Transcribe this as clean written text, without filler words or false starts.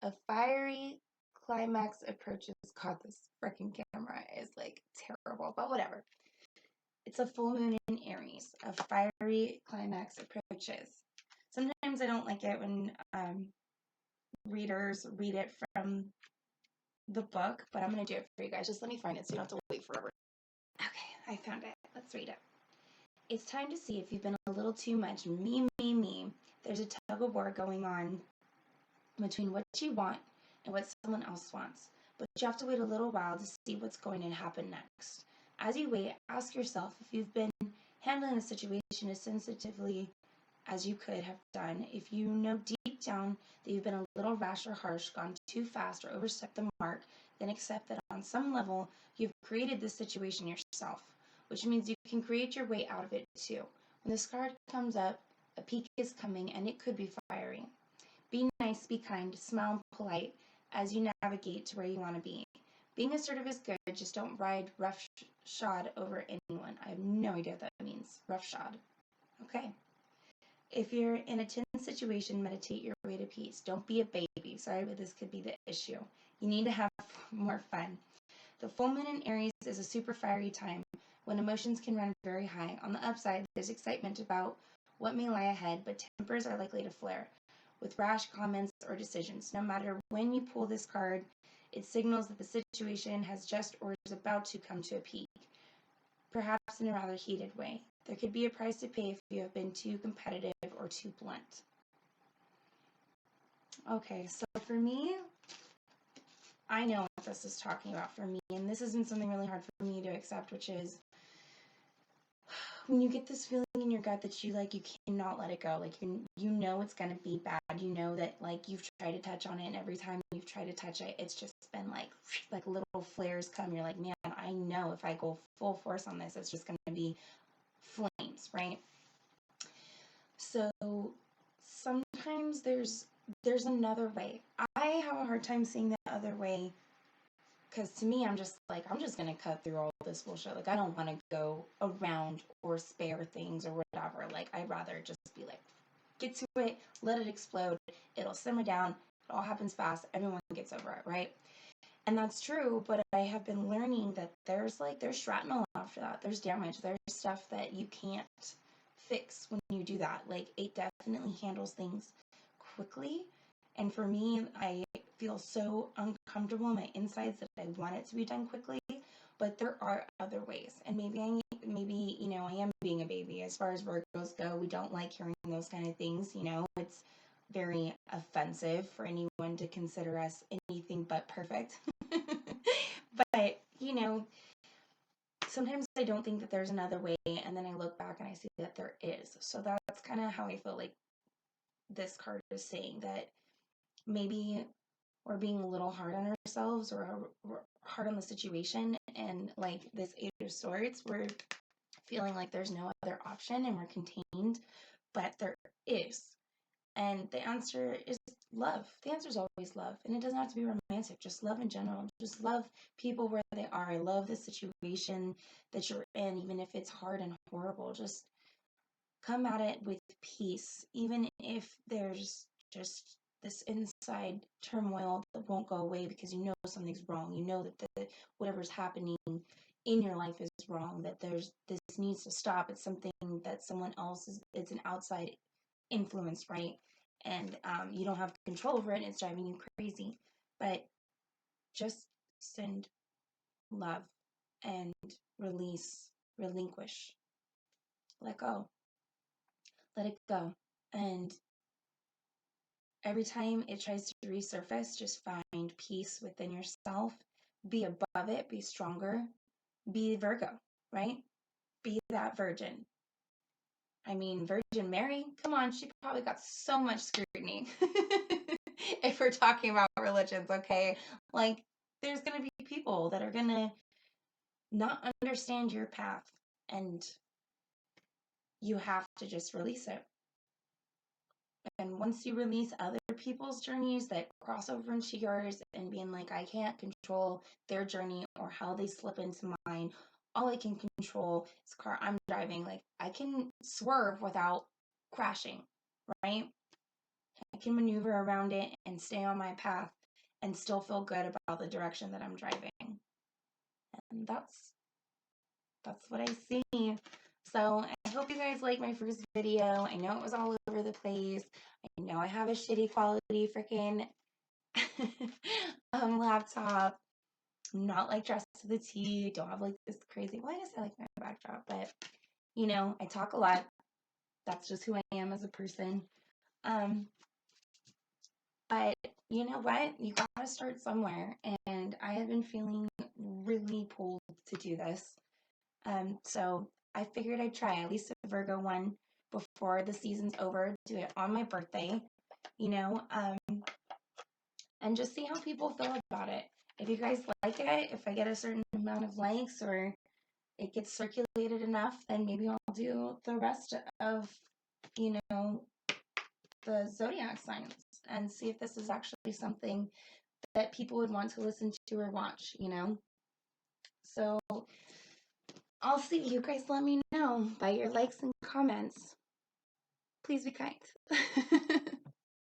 A fiery climax approaches. God, this freaking camera is like terrible, but whatever. It's a full moon in Aries. A fiery climax approaches. Sometimes I don't like it when readers read it from the book, but I'm going to do it for you guys. Just let me find it so you don't have to wait forever. Okay, I found it. Let's read it. It's time to see if you've been a little too much me, me, me. There's a tug of war going on between what you want and what someone else wants. But you have to wait a little while to see what's going to happen next. As you wait, ask yourself if you've been handling the situation as sensitively as you could have done. If you know deep down that you've been a little rash or harsh, gone too fast, or overstepped the mark, then accept that on some level you've created this situation yourself, which means you can create your way out of it too. When this card comes up, a peak is coming and it could be fiery. Be nice, be kind, smile polite as you navigate to where you want to be. Being assertive is good, just don't ride roughshod over anyone. I have no idea what that means. Roughshod. Okay. If you're in a tense situation, meditate your way to peace. Don't be a baby. Sorry, but this could be the issue. You need to have more fun. The full moon in Aries is a super fiery time when emotions can run very high. On the upside, there's excitement about what may lie ahead, but tempers are likely to flare with rash comments or decisions. No matter when you pull this card, it signals that the situation has just or is about to come to a peak, perhaps in a rather heated way. There could be a price to pay if you have been too competitive or too blunt. Okay, so for me, I know what this is talking about for me, and this has been something really hard for me to accept, which is when you get this feeling in your gut that you cannot let it go. Like you know it's gonna be bad. You know that like you've tried to touch on it, and every time you've tried to touch it, it's just been like little flares come. You're like, man, I know if I go full force on this, it's just gonna be flames, right? So sometimes there's another way. I have a hard time seeing the other way because to me, I'm just gonna cut through all this bullshit. Like, I don't want to go around or spare things or whatever. Like, I'd rather just be like, get to it, let it explode. It'll simmer down. It all happens fast. Everyone gets over it, right? And that's true, but I have been learning that there's shrapnel after that. There's damage. There's stuff that you can't fix when you do that. Like, it definitely handles things quickly. And for me, I feel so uncomfortable in my insides that I want it to be done quickly, but there are other ways. And maybe I am being a baby. As far as Virgos go, we don't like hearing those kind of things, It's very offensive for anyone to consider us anything but perfect. But, sometimes I don't think that there's another way, and then I look back and I see that there is. So that's kind of how I feel like this card is saying, that maybe we're being a little hard on ourselves or hard on the situation, and like this Eight of Swords, we're feeling like there's no other option and we're contained, but there is. And the answer is love. The answer is always love. And it doesn't have to be romantic, just love in general. Just love people where they are. I love the situation that you're in, even if it's hard and horrible. Just come at it with peace, even if there's just this inside turmoil that won't go away because you know something's wrong. You know that whatever's happening in your life is wrong, that this needs to stop. It's something that someone else it's an outside influence, right? And you don't have control over it, and it's driving you crazy. But just send love and relinquish, let go. Let it go. And every time it tries to resurface, just find peace within yourself. Be above it. Be stronger. Be Virgo, right? Be that virgin. I mean, Virgin Mary, come on, she probably got so much scrutiny. If we're talking about religions, okay? Like, there's going to be people that are going to not understand your path, and you have to just release it. And once you release other people's journeys that cross over into yours and being like, I can't control their journey or how they slip into mine, all I can control is the car I'm driving. Like, I can swerve without crashing, right? I can maneuver around it and stay on my path and still feel good about the direction that I'm driving. And that's what I see. So I hope you guys like my first video. I know it was all over the place. I know I have a shitty quality freaking laptop. I'm not like dressed to the T. Don't have like this crazy. Well, I guess I like my backdrop, but you know, I talk a lot. That's just who I am as a person. But you know what? You gotta start somewhere, and I have been feeling really pulled to do this. So I figured I'd try at least a Virgo one before the season's over. Do it on my birthday, you know, and just see how people feel about it. If you guys like it, if I get a certain amount of likes or it gets circulated enough, then maybe I'll do the rest of, you know, the zodiac signs and see if this is actually something that people would want to listen to or watch, you know? So I'll see. You guys let me know by your likes and comments. Please be kind.